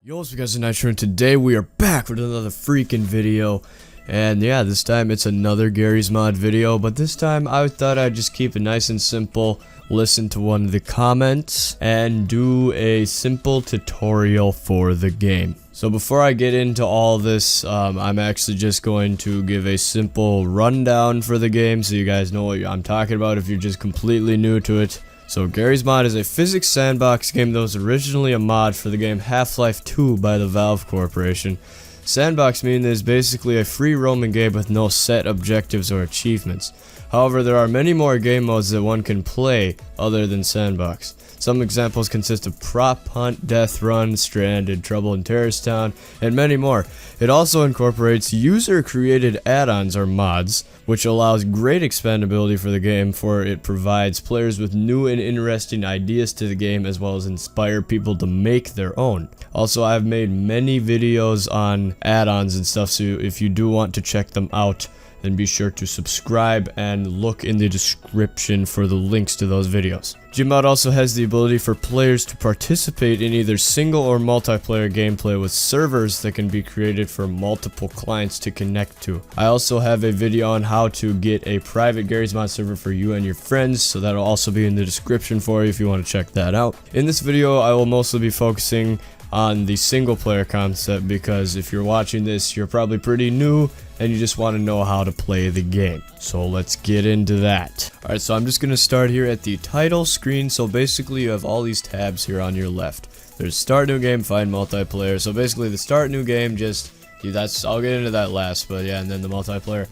Yo, what's up guys, it's Nitro, and today we are back with another freaking video. And yeah, this time it's another Garry's Mod video, but this time I thought I'd just keep it nice and simple, listen to one of the comments, and do a simple tutorial for the game. So before I get into all this, I'm actually just going to give a simple rundown for the game so you guys know what I'm talking about if you're just completely new to it. So Garry's Mod is a physics sandbox game that was originally a mod for the game Half-Life 2 by the Valve Corporation. Sandbox means it's basically a free roaming game with no set objectives or achievements. However, there are many more game modes that one can play other than Sandbox. Some examples consist of Prop Hunt, Death Run, Stranded, Trouble in Terrorist Town, and many more. It also incorporates user-created add-ons or mods, which allows great expandability for the game, for it provides players with new and interesting ideas to the game as well as inspire people to make their own. Also, I've made many videos on add-ons and stuff, so if you do want to check them out, then be sure to subscribe and look in the description for the links to those videos. GMod also has the ability for players to participate in either single or multiplayer gameplay with servers that can be created for multiple clients to connect to. I also have a video on how to get a private Garry's Mod server for you and your friends, so that'll also be in the description for you if you want to check that out. In this video, I will mostly be focusing on the single player concept because if you're watching this, you're probably pretty new and you just want to know how to play the game. So let's get into that. Alright, so I'm just going to start here at the title screen. So basically you have all these tabs here on your left. There's start new game, find multiplayer. So basically the start new game, I'll get into that last, but yeah, and then the multiplayer.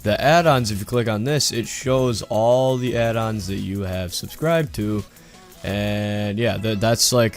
The add-ons, if you click on this, it shows all the add-ons that you have subscribed to. And yeah, that's like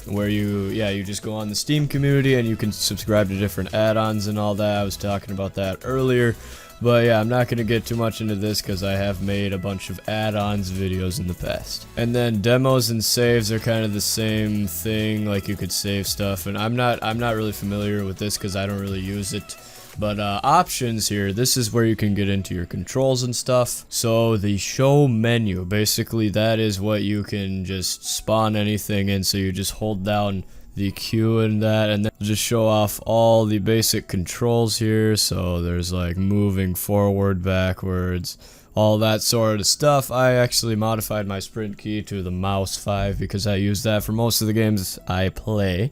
where you just go on the Steam community and you can subscribe to different add-ons and all that. I was talking about that earlier, but yeah, I'm not going to get too much into this because I have made a bunch of add-ons videos in the past. And then demos and saves are kind of the same thing, like you could save stuff, and I'm not really familiar with this because I don't really use it. But options here, this is where you can get into your controls and stuff. So the show menu, basically that is what you can just spawn anything in. So you just hold down the Q and that, and then just show off all the basic controls here. So there's like moving forward, backwards, all that sort of stuff. I actually modified my sprint key to the mouse 5 because I use that for most of the games I play,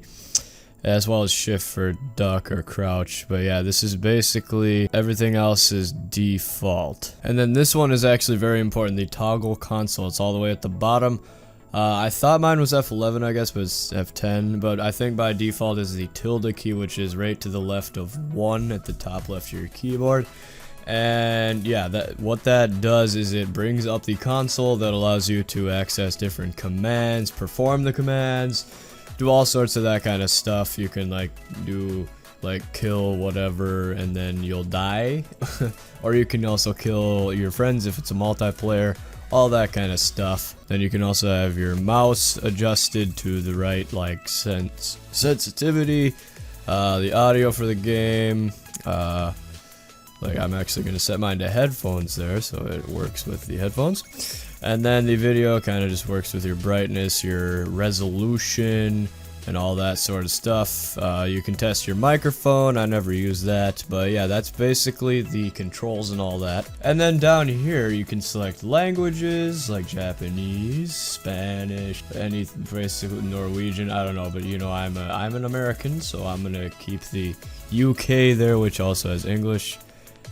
as well as shift for duck or crouch. But yeah, this is basically everything else is default. And then this one is actually very important, the toggle console. It's all the way at the bottom. I thought mine was F11, I guess, but it's F10. But I think by default is the tilde key, which is right to the left of 1 at the top left of your keyboard. And yeah, what that does is it brings up the console that allows you to access different commands, perform the commands, do all sorts of that kind of stuff. You can do kill whatever and then you'll die or you can also kill your friends if it's a multiplayer, all that kind of stuff. Then you can also have your mouse adjusted to the right sensitivity, the audio for the game, I'm actually going to set mine to headphones there so it works with the headphones. And then the video kind of just works with your brightness, your resolution, and all that sort of stuff. You can test your microphone. I never use that, but yeah, that's basically the controls and all that. And then down here you can select languages like Japanese, Spanish, basically Norwegian. I don't know, but you know, I'm an American, so I'm gonna keep the UK there, which also has English.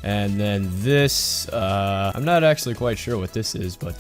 And then this, I'm not actually quite sure what this is, but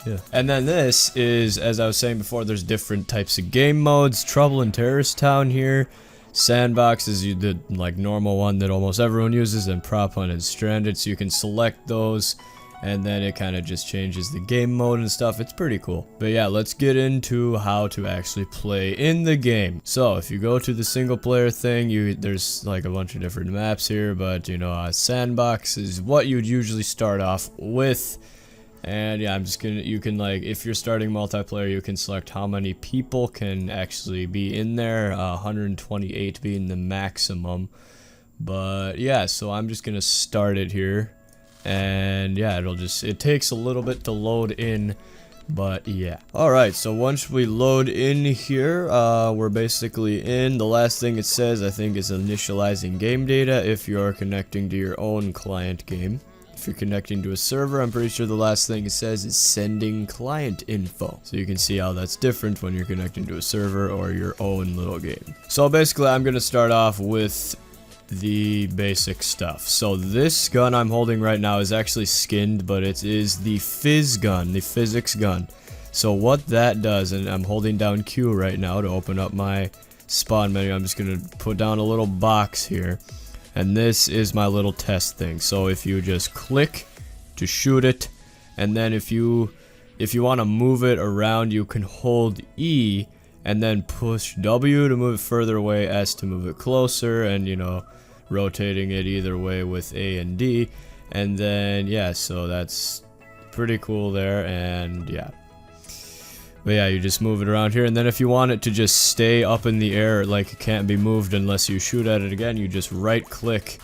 yeah. And then this is, as I was saying before, there's different types of game modes. Trouble in Terrorist Town here. Sandbox is the normal one that almost everyone uses, and Prop Hunt and Stranded, so you can select those. And then it kind of just changes the game mode and stuff. It's pretty cool. But yeah, let's get into how to actually play in the game. So if you go to the single player thing, there's a bunch of different maps here, but you know, sandbox is what you'd usually start off with. And yeah, you can if you're starting multiplayer, you can select how many people can actually be in there, 128 being the maximum. But yeah, so I'm just gonna start it here. And yeah, it takes a little bit to load in But yeah. Alright, so once we load in here, we're basically in. The last thing it says, I think, is initializing game data if you're connecting to your own client game. If you're connecting to a server, I'm pretty sure the last thing it says is sending client info. So you can see how that's different when you're connecting to a server or your own little game. So basically, I'm going to start off with the basic stuff. So this gun I'm holding right now is actually skinned, but it is the fizz gun, the physics gun. So what that does, and I'm holding down Q right now to open up my spawn menu. I'm just going to put down a little box here. And this is my little test thing. So if you just click to shoot it, and then if you want to move it around, you can hold E and then push W to move it further away, S to move it closer, and you know, rotating it either way with A and D. And then yeah, so that's pretty cool there. And yeah, but yeah, you just move it around here, and then if you want it to just stay up in the air, like it can't be moved unless you shoot at it again, you just right click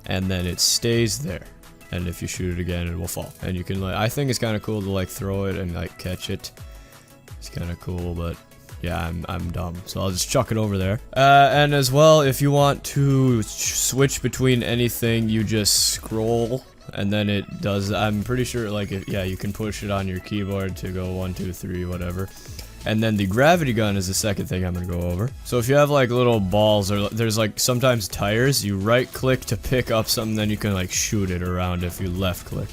and then it stays there. And if you shoot it again, it will fall. And you can, like, I think it's kind of cool to like throw it and like catch it. It's kind of cool, but yeah, I'm dumb, so I'll just chuck it over there. And as well, if you want to switch between anything, you just scroll, and then it does. I'm pretty sure, like, yeah, you can push it on your keyboard to go 1, 2, 3, whatever. And then the gravity gun is the second thing I'm gonna go over. So if you have like little balls, or there's like sometimes tires, you right click to pick up something, then you can like shoot it around if you left click.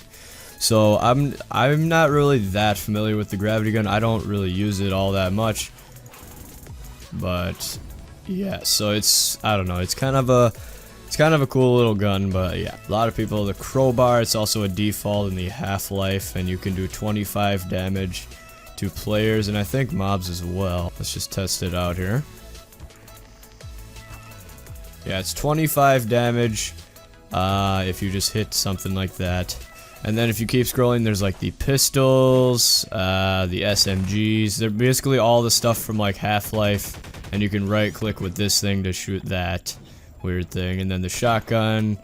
So I'm not really that familiar with the gravity gun. I don't really use it all that much. But yeah, so it's, I don't know, it's kind of a cool little gun. But yeah, a lot of people, the crowbar, it's also a default in the half-life, and you can do 25 damage to players, and I think mobs as well. Let's just test it out here. Yeah, it's 25 damage if you just hit something like that. And then if you keep scrolling, there's like the pistols, the SMGs. They're basically all the stuff from like Half-Life, and you can right click with this thing to shoot that weird thing. And then the shotgun.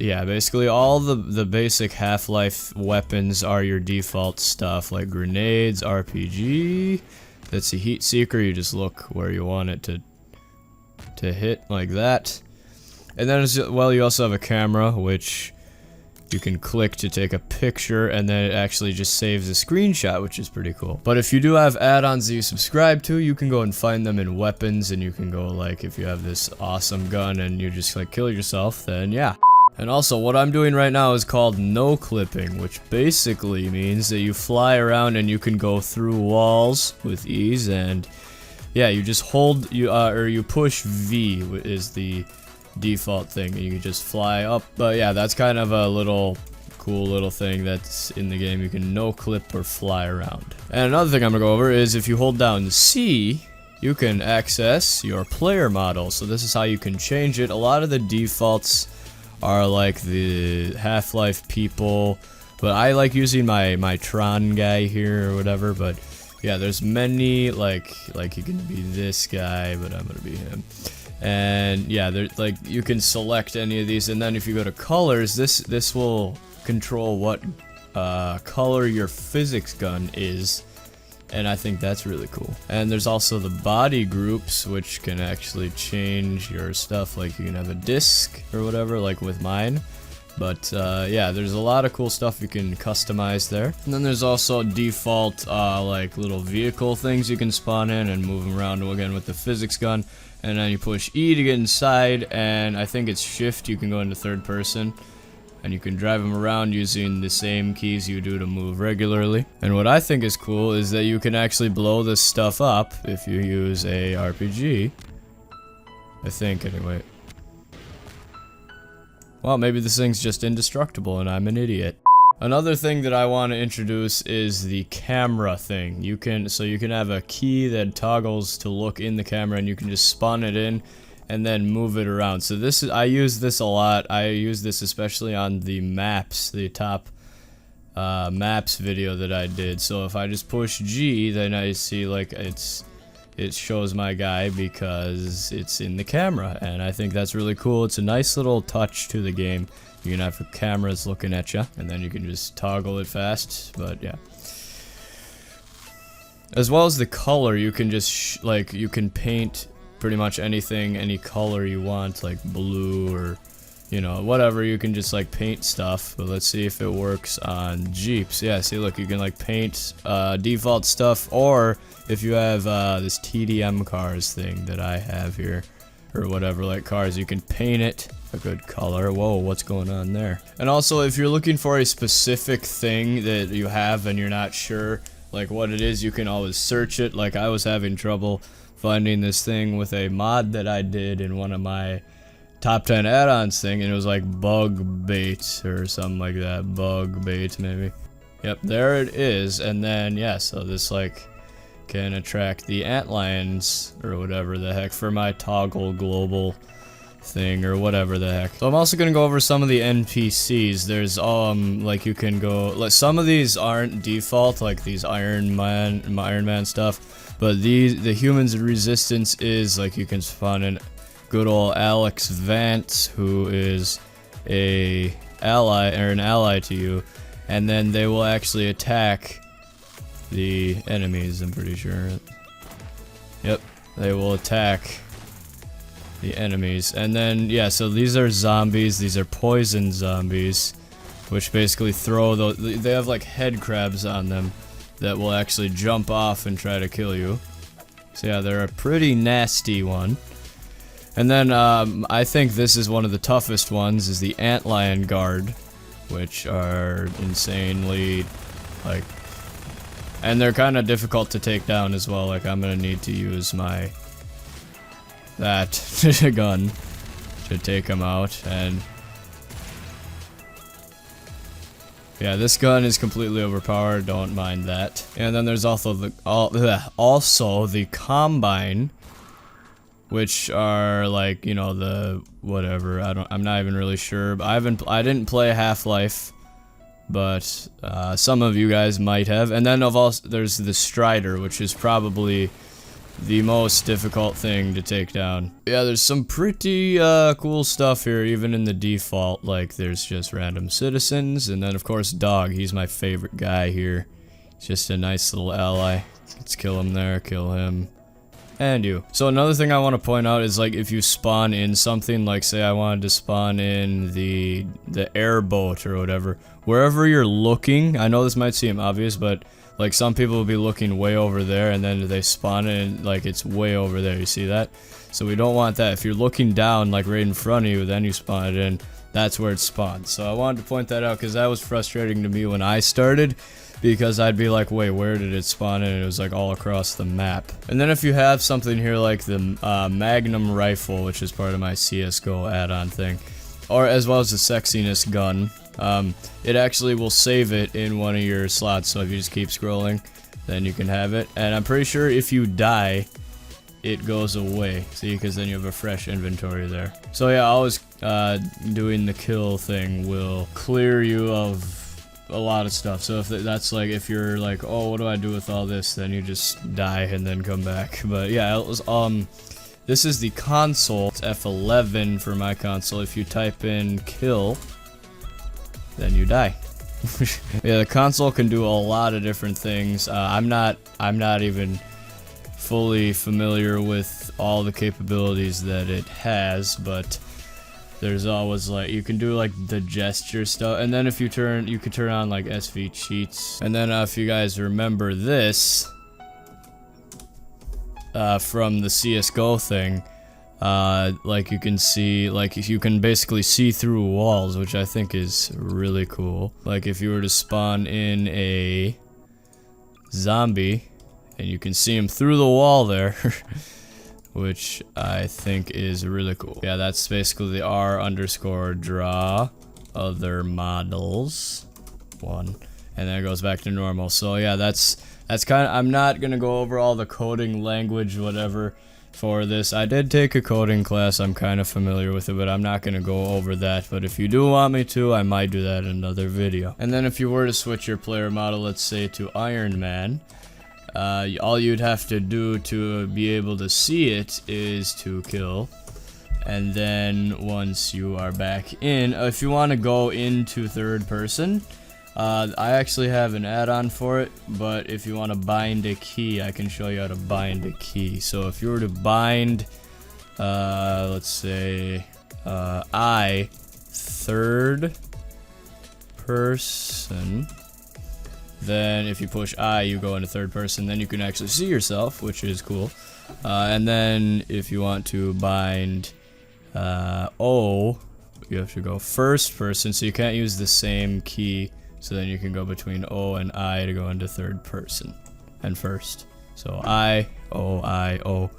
Yeah, basically all the basic Half-Life weapons are your default stuff, like grenades, RPG. That's a heat seeker. You just look where you want it to hit, like that. And then as well, you also have a camera, which you can click to take a picture, and then it actually just saves a screenshot, which is pretty cool. But if you do have add-ons that you subscribe to, you can go and find them in weapons, and you can go, like, if you have this awesome gun and you just like kill yourself, then yeah. And also, what I'm doing right now is called no clipping, which basically means that you fly around and you can go through walls with ease. And yeah, you just hold, or you push V is the default thing, and you can just fly up. But yeah, that's kind of a cool little thing that's in the game. You can no clip or fly around. And another thing I'm gonna go over is if you hold down C, you can access your player model. So this is how you can change it. A lot of the defaults are like the Half-Life people, but I like using my Tron guy here or whatever. But yeah, there's many, like you can be this guy, but I'm gonna be him. And yeah, there's like, you can select any of these, and then if you go to colors, this will control what color your physics gun is. And I think that's really cool. And there's also the body groups, which can actually change your stuff. Like you can have a disc or whatever, like with mine. But yeah, there's a lot of cool stuff you can customize there. And then there's also default like little vehicle things you can spawn in and move them around again with the physics gun. And then you push E to get inside, and I think it's shift, you can go into third person. And you can drive them around using the same keys you do to move regularly. And what I think is cool is that you can actually blow this stuff up if you use a RPG. I think, anyway. Well, maybe this thing's just indestructible and I'm an idiot. Another thing that I want to introduce is the camera thing. You can have a key that toggles to look in the camera, and you can just spawn it in and then move it around. So I use this a lot. I use this especially on the maps, the top maps video that I did. So if I just push G, then I see like it shows my guy because it's in the camera, and I think that's really cool. It's a nice little touch to the game. You can have cameras looking at you, and then you can just toggle it fast. But yeah. As well as the color, you can just like you can paint pretty much anything, any color you want, like blue or you know whatever. You can just like paint stuff. But let's see if it works on Jeeps. Yeah, see, look, you can like paint default stuff, or if you have this TDM cars thing that I have here, or whatever, like cars, you can paint it a good color. Whoa, what's going on there? And also, if you're looking for a specific thing that you have and you're not sure like what it is, you can always search it. Like I was having trouble finding this thing with a mod that I did in one of my top 10 add-ons thing, and it was like bug bait or something like that. Bug bait maybe. Yep, there it is. And then yeah, so this like can attract the antlions or whatever the heck for my toggle global thing or whatever the heck. So I'm also gonna go over some of the NPCs. There's like you can go like some of these aren't default, like these Iron Man stuff, but the humans resistance is like you can spawn in good old Alex Vance, who is a ally or an ally to you, and then they will actually attack the enemies, I'm pretty sure. Yep, they will attack the enemies. And then yeah, so these are zombies. These are poison zombies, which basically throw they have like head crabs on them that will actually jump off and try to kill you. So yeah, they're a pretty nasty one. And then I think this is one of the toughest ones, is the antlion guard, which are insanely like, and they're kind of difficult to take down as well. Like I'm gonna need to use that gun to take them out. And yeah, this gun is completely overpowered, don't mind that. And then there's also the combine, which are like, you know, the whatever, I'm not even really sure, but I didn't play Half-Life, but some of you guys might have. And then there's the Strider, which is probably the most difficult thing to take down. Yeah, there's some pretty cool stuff here, even in the default. Like there's just random citizens, and then of course Dog. He's my favorite guy here. He's just a nice little ally. Let's kill him there, kill him, and you. So another thing I want to point out is like if you spawn in something, like say I wanted to spawn in the airboat or whatever, wherever you're looking, I know this might seem obvious, but like some people will be looking way over there and then they spawn it and like it's way over there, you see that? So we don't want that. If you're looking down like right in front of you, then you spawn it in, that's where it spawns. So I wanted to point that out because that was frustrating to me when I started, because I'd be like, wait, where did it spawn in? And it was like all across the map. And then if you have something here like the Magnum rifle, which is part of my CSGO add-on thing, or as well as the sexiness gun, it actually will save it in one of your slots. So if you just keep scrolling, then you can have it. And I'm pretty sure if you die, it goes away. See, because then you have a fresh inventory there. So yeah, always doing the kill thing will clear you of a lot of stuff. So if that's like, if you're like, oh, what do I do with all this, then you just die and then come back. But yeah, it was this is the console. It's F11 for my console. If you type in kill, then you die. Yeah, the console can do a lot of different things. I'm not even fully familiar with all the capabilities that it has, but there's always like, you can do like the gesture stuff, and then if you can turn on like SV cheats. And then if you guys remember this from the CSGO thing, like you can see, like you can basically see through walls, which I think is really cool. Like if you were to spawn in a zombie and you can see him through the wall there, which I think is really cool. Yeah, that's basically the R_draw other models one, and then it goes back to normal. So yeah, that's kind of, I'm not gonna go over all the coding language whatever for this. I did take a coding class, I'm kind of familiar with it, but I'm not gonna go over that. But if you do want me to, I might do that in another video. And then if you were to switch your player model, let's say to Iron Man, all you'd have to do to be able to see it is to kill. And then once you are back in, if you want to go into third person, I actually have an add-on for it, but if you want to bind a key, I can show you how to bind a key. So if you were to bind, let's say, I, third person, then if you push I, you go into third person, then you can actually see yourself, which is cool. And then if you want to bind O, you have to go first person, so you can't use the same key. So then you can go between O and I to go into third person and first. So I, O.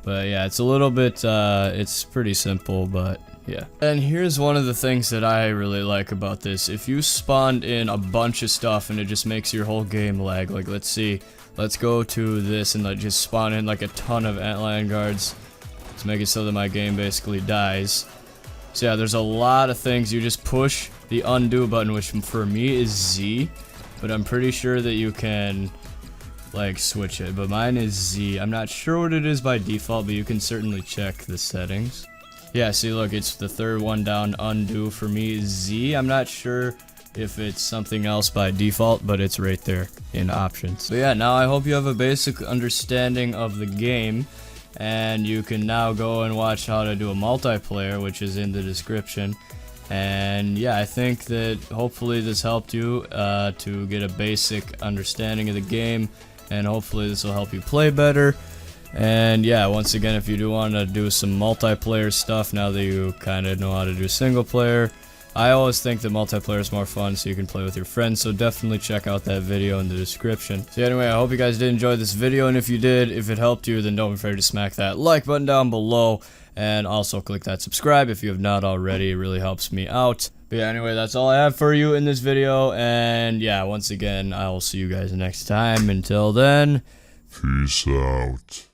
But yeah, it's a little bit, it's pretty simple, but yeah. And here's one of the things that I really like about this. If you spawned in a bunch of stuff and it just makes your whole game lag, like let's see, let's go to this and like just spawn in like a ton of antlion guards to make it so that my game basically dies. So yeah, there's a lot of things. You just push the undo button, which for me is Z, but I'm pretty sure that you can like switch it, but mine is Z. I'm not sure what it is by default, but you can certainly check the settings. Yeah, see, look, it's the third one down, undo. For me is Z. I'm not sure if it's something else by default, but it's right there in options. So yeah, now I hope you have a basic understanding of the game, and you can now go and watch how to do a multiplayer, which is in the description. And yeah, I think that hopefully this helped you to get a basic understanding of the game, and hopefully this will help you play better. And yeah, once again, if you do want to do some multiplayer stuff now that you kind of know how to do single player, I always think that multiplayer is more fun so you can play with your friends, so definitely check out that video in the description. So anyway, I hope you guys did enjoy this video, and if you did, if it helped you, then don't be afraid to smack that like button down below, and also click that subscribe if you have not already. It really helps me out. But yeah, anyway, that's all I have for you in this video, and yeah, once again, I will see you guys next time. Until then, peace out.